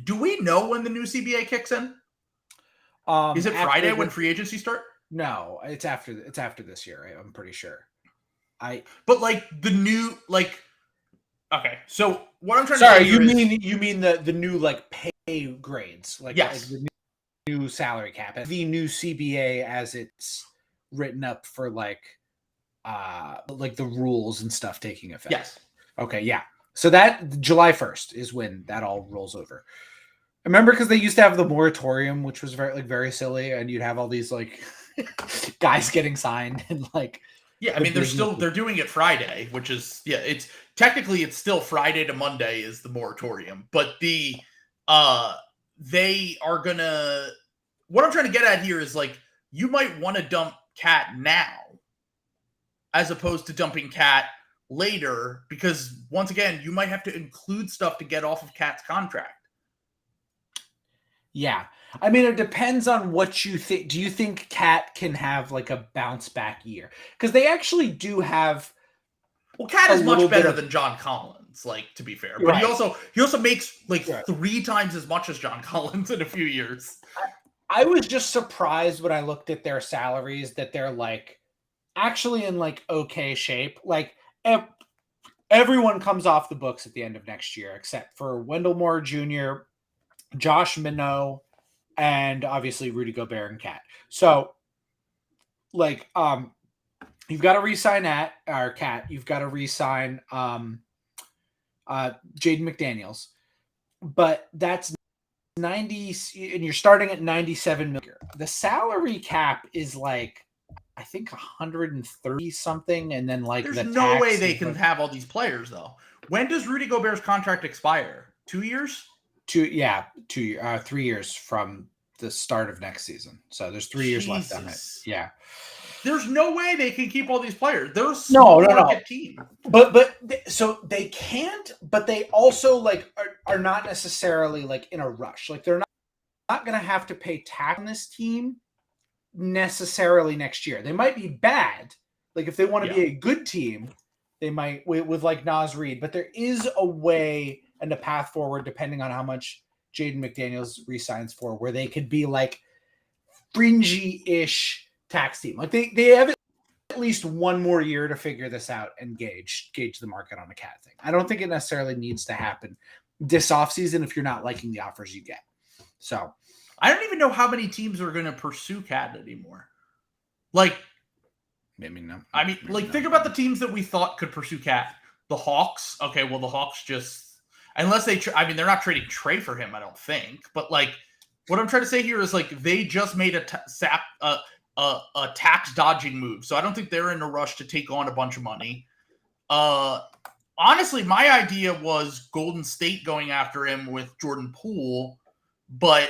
Do we know when the new CBA kicks in? Is it Friday when free agency start? No, it's after this year. I'm pretty sure. But like the new okay. So what I'm trying to say you mean the new like pay grades, like the new salary cap, the new CBA as it's written up for like the rules and stuff taking effect. Yes. Okay. Yeah. So that July 1st is when that all rolls over. I remember because they used to have the moratorium, which was very silly, and you'd have all these like guys getting signed and like. Yeah, I mean they're doing it Friday, which is it's technically it's still Friday to Monday is the moratorium, but they are gonna. What I'm trying to get at here is like you might want to dump Cat now, as opposed to dumping Cat later, because once again you might have to include stuff to get off of Cat's contract. Yeah. I mean, it depends on what you think. Do you think Cat can have like a bounce back year? Because they actually do have. Well, Cat is much better than John Collins, like to be fair, but he also makes like 3 times as much as John Collins in a few years. I was just surprised when I looked at their salaries that they're like actually in like okay shape. Like everyone comes off the books at the end of next year except for Wendell Moore Jr., Josh Minot, and obviously Rudy Gobert and Cat. So like you've got to re-sign Cat. You've got to re-sign Jaden McDaniels. But that's 90, and you're starting at 97 million. The salary cap is like I think 130 something, and then like there's no way they can have all these players though. When does Rudy Gobert's contract expire? 2 years? 3 years from the start of next season. So there's 3 years left on it. Yeah. There's no way they can keep all these players. They're a small market team. But so they can't, but they also like are not necessarily like in a rush. Like they're not going to have to pay tax on this team necessarily next year. They might be bad. Like if they want to be a good team, they might with like Naz Reid, but there is a way and a path forward depending on how much Jaden McDaniels resigns for, where they could be like fringy-ish tax team. Like they have at least one more year to figure this out and gauge the market on the Cat thing. I don't think it necessarily needs to happen this offseason if you're not liking the offers you get. So I don't even know how many teams are going to pursue Cat anymore. Like Maybe no. I mean, like, think about the teams that we thought could pursue Cat. The Hawks. Okay, well, the Hawks just, unless they, I mean, they're not trading Trey for him, I don't think. But like, what I'm trying to say here is like they just made a tax dodging move, so I don't think they're in a rush to take on a bunch of money. Honestly, my idea was Golden State going after him with Jordan Poole, but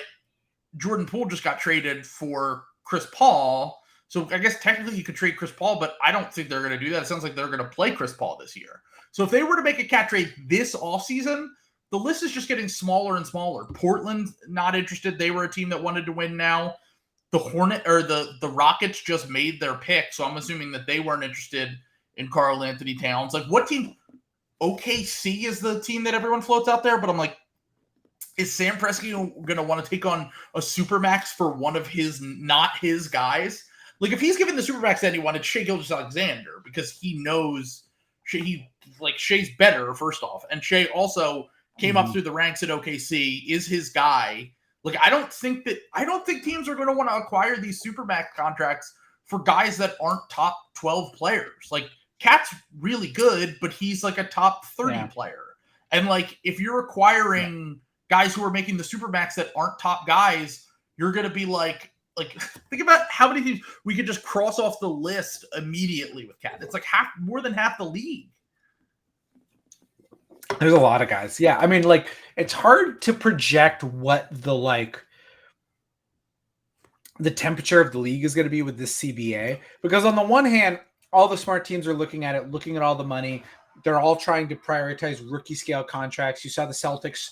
Jordan Poole just got traded for Chris Paul. So I guess technically you could trade Chris Paul, but I don't think they're going to do that. It sounds like they're going to play Chris Paul this year. So if they were to make a Cat trade this offseason, the list is just getting smaller and smaller. Portland, not interested. They were a team that wanted to win now. The the Rockets just made their pick, so I'm assuming that they weren't interested in Karl Anthony Towns. Like, what team? OKC is the team that everyone floats out there, but I'm like, is Sam Presti going to want to take on a supermax for one of his, not his guys? Like, if he's giving the supermax to anyone, it's Shai Gilgeous-Alexander, because he knows Shai's better, first off. And Shai also came up through the ranks at OKC, is his guy. Like, I don't think teams are going to want to acquire these supermax contracts for guys that aren't top 12 players. Like, Cat's really good, but he's like a top 30 player. And like, if you're acquiring guys who are making the supermax that aren't top guys, you're going to be like, think about how many teams we could just cross off the list immediately with Cat. It's like more than half the league. There's a lot of guys. Yeah. I mean, like, it's hard to project what the temperature of the league is going to be with this CBA, because on the one hand, all the smart teams are looking at it, looking at all the money. They're all trying to prioritize rookie scale contracts. You saw the Celtics,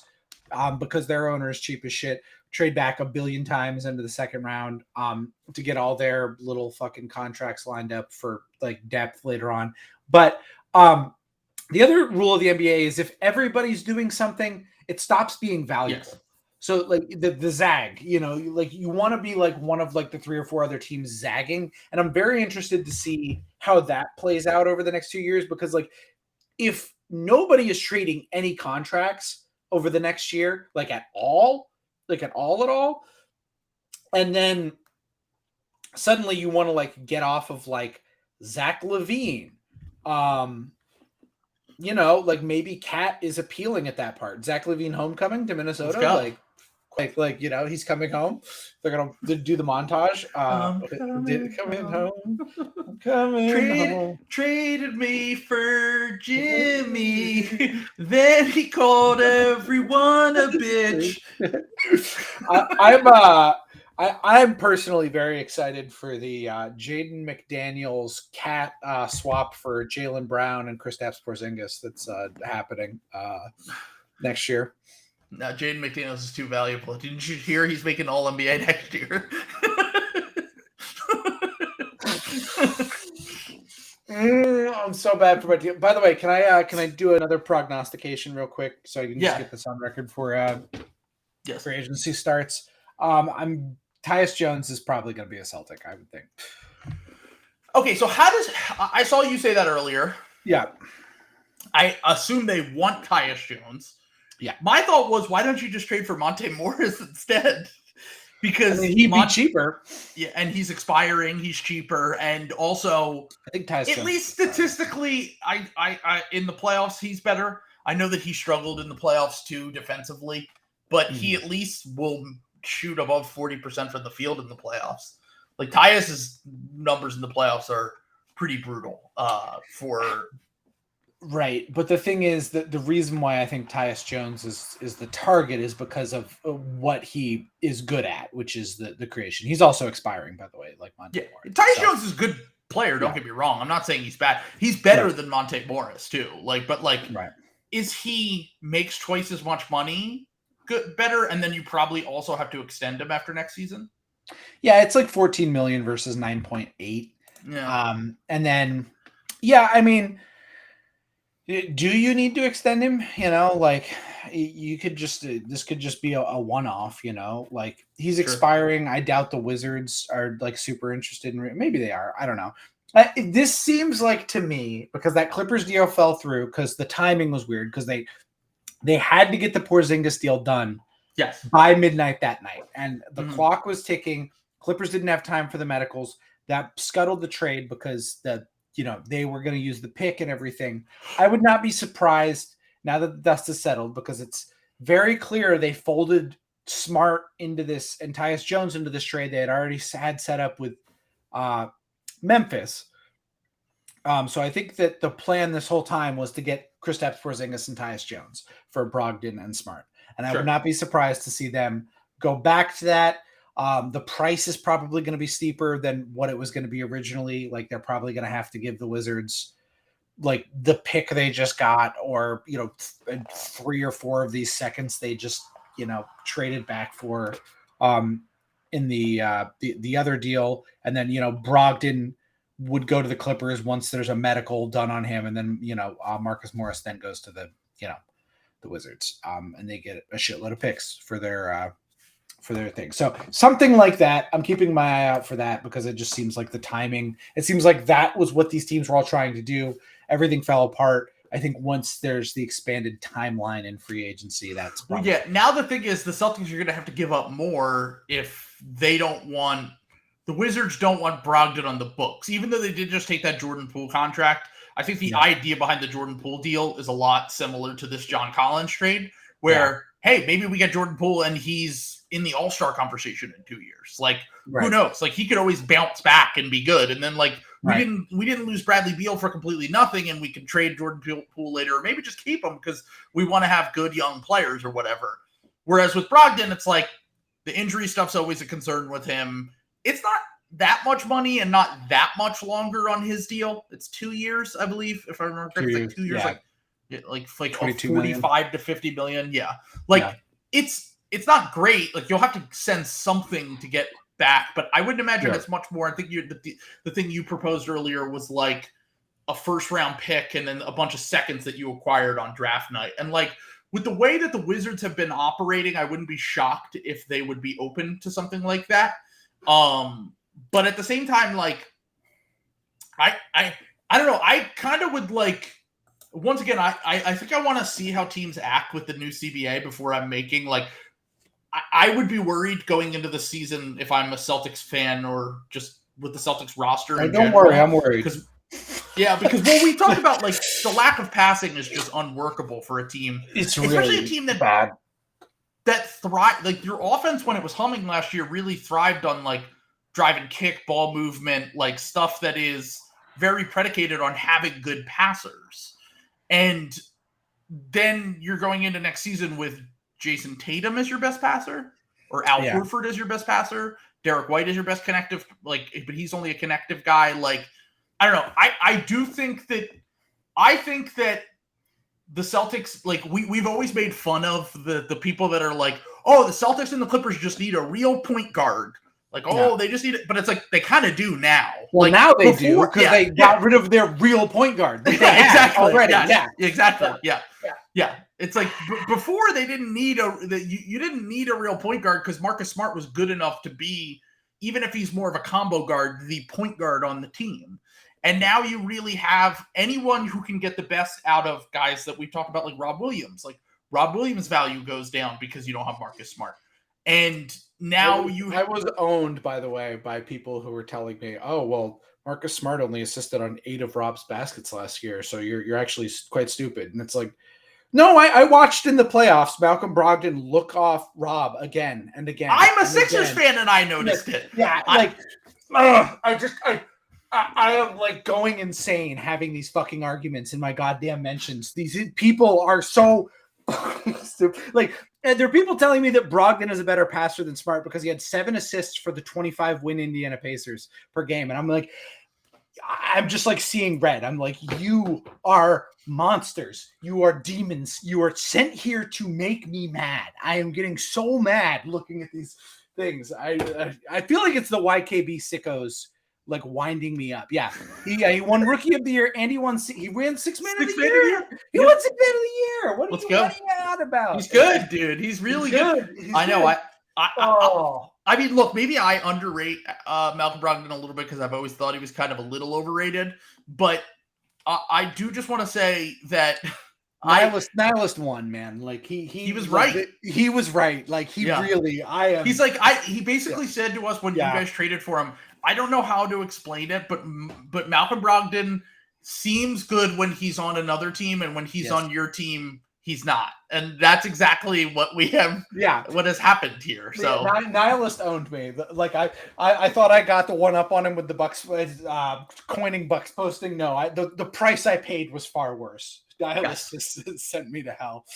because their owner is cheap as shit, trade back 1 billion times into the second round to get all their little fucking contracts lined up for like depth later on. But the other rule of the NBA is if everybody's doing something, it stops being valuable. Yes. So like the zag, you know, like you want to be like one of like the 3 or 4 other teams zagging. And I'm very interested to see how that plays out over the next 2 years, because like if nobody is trading any contracts over the next year, like at all, and then suddenly you want to like get off of like Zach LaVine, you know, like maybe Cat is appealing at that part. Zach LaVine homecoming to Minnesota, like you know, he's coming home. They're gonna do the montage. Coming home. Traded me for Jimmy. Then he called everyone a bitch. I'm personally very excited for the Jaden McDaniels Cat swap for Jaylen Brown and Kristaps Porzingis that's happening next year. No, Jaden McDaniels is too valuable. Didn't you hear he's making All-NBA next year? I'm so bad for my team. By the way, can I do another prognostication real quick so I can just get this on record for free agency starts? Tyus Jones is probably going to be a Celtic, I would think. Okay, so I saw you say that earlier. Yeah. I assume they want Tyus Jones. Yeah. My thought was, why don't you just trade for Monte Morris instead? Because he'd be cheaper. Yeah, and he's expiring. He's cheaper, and also I think Tyus at least statistically, I in the playoffs he's better. I know that he struggled in the playoffs too defensively, but he at least will shoot above 40% from the field in the playoffs. Like Tyus's numbers in the playoffs are pretty brutal for. Right, but the thing is that the reason why I think Tyus Jones is the target is because of what he is good at, which is the creation. He's also expiring, by the way, like Monte Morris. Tyus Jones is a good player. Don't get me wrong. I'm not saying he's bad. He's better than Monte Morris too. Is he makes twice as much money? Better, and then you probably also have to extend him after next season. Yeah, it's like 14 million versus 9.8. Yeah, and then I mean. Do you need to extend him? You know, like you could just this could just be a one-off. You know, like he's expiring. I doubt the Wizards are like super interested in. Maybe they are. I don't know. This seems like to me because that Clippers deal fell through because the timing was weird because they had to get the Porzingis deal done. Yes, by midnight that night, and the clock was ticking. Clippers didn't have time for the medicals. that scuttled the trade because they were going to use the pick and everything. I would not be surprised now that the dust is settled, because it's very clear they folded Smart into this and Tyus Jones into this trade they had already had set up with Memphis. So I think that the plan this whole time was to get Kristaps Porzingis and Tyus Jones for Brogdon and Smart. And I would not be surprised to see them go back to that. The price is probably going to be steeper than what it was going to be originally. Like, they're probably going to have to give the Wizards like the pick they just got, or 3 or 4 of these seconds they just traded back for in the other deal. And then Brogdon would go to the Clippers once there's a medical done on him, and then Marcus Morris then goes to the Wizards, and they get a shitload of picks for their thing. So something like that. I'm keeping my eye out for that, because it just seems like the timing. It seems like that was what these teams were all trying to do. Everything fell apart. I think once there's the expanded timeline in free agency, that's probably... Now the thing is, the Celtics are going to have to give up more if they don't want. The Wizards don't want Brogdon on the books, even though they did just take that Jordan Poole contract. I think the idea behind the Jordan Poole deal is a lot similar to this John Collins trade, where, hey, maybe we get Jordan Poole and he's in the All-Star conversation in 2 years. Like, who knows? Like, he could always bounce back and be good. And then, like, we didn't lose Bradley Beal for completely nothing, and we can trade Jordan Poole later, or maybe just keep him because we want to have good young players or whatever. Whereas with Brogdon, it's like the injury stuff's always a concern with him. It's not that much money and not that much longer on his deal. It's 2 years, I believe, if I remember correctly. It's like 2 years, like 45 million to 50 million. Yeah. Like, it's not great. Like, you'll have to send something to get back, but I wouldn't imagine it's much more. I think the thing you proposed earlier was like a first round pick and then a bunch of seconds that you acquired on draft night. And like, with the way that the Wizards have been operating, I wouldn't be shocked if they would be open to something like that. But at the same time, like, I don't know. I kind of would like, once again, I think I want to see how teams act with the new CBA before I'm making, like, I would be worried going into the season if I'm a Celtics fan or just with the Celtics roster. Don't worry, I'm worried. Because we talked about, like, the lack of passing is just unworkable for a team. It's especially really a team that bad. That thrive, like, your offense when it was humming last year really thrived on like drive and kick, ball movement, like stuff that is very predicated on having good passers. And then you're going into next season with Jason Tatum as your best passer, or Al Horford as your best passer, Derek White is your best connective, like, but he's only a connective guy. Like, I don't know. I think that the Celtics, like, we've always made fun of the people that are like, oh, the Celtics and the Clippers just need a real point guard. Like, they just need it. But it's like, they kind of do now. Well, like, now they do, because they got rid of their real point guard. Exactly. Already. Yeah, exactly. Yeah. It's like, before they didn't need you didn't need a real point guard because Marcus Smart was good enough to be, even if he's more of a combo guard, the point guard on the team. And now you really have anyone who can get the best out of guys that we talk about, like Rob Williams. Like, Rob Williams' value goes down because you don't have Marcus Smart. And now I was owned, by the way, by people who were telling me, oh, well, Marcus Smart only assisted on 8 of Rob's baskets last year, so you're actually quite stupid. And it's like, no, I watched in the playoffs Malcolm Brogdon look off Rob again and again. I'm a Sixers fan, and I noticed it. Yeah, I am like going insane having these fucking arguments in my goddamn mentions. These people are so like, and there are people telling me that Brogdon is a better passer than Smart because he had 7 assists for the 25-win Indiana Pacers per game. And I'm like, I'm just like seeing red. I'm like, you are monsters. You are demons. You are sent here to make me mad. I am getting so mad looking at these things. I feel like it's the YKB sickos like winding me up. Yeah. He won Rookie of the Year and he ran 6 Man of the Year. He won 6 Man of the Year. What are you out about? He's good, dude. He's really good. I know. I mean, look, maybe I underrate Malcolm Brogdon a little bit because I've always thought he was kind of a little overrated. But I do just want to say that Nihilist won, man. Like he was right. He was right. Like he really. He basically said to us when you guys traded for him, I don't know how to explain it, but Malcolm Brogdon seems good when he's on another team, and when he's on your team, he's not. And that's exactly what we have. Yeah, what has happened here. So Nihilist owned me. Like I thought I got the one up on him with the Bucks coining Bucks posting. No, the price I paid was far worse. Nihilist sent me to hell.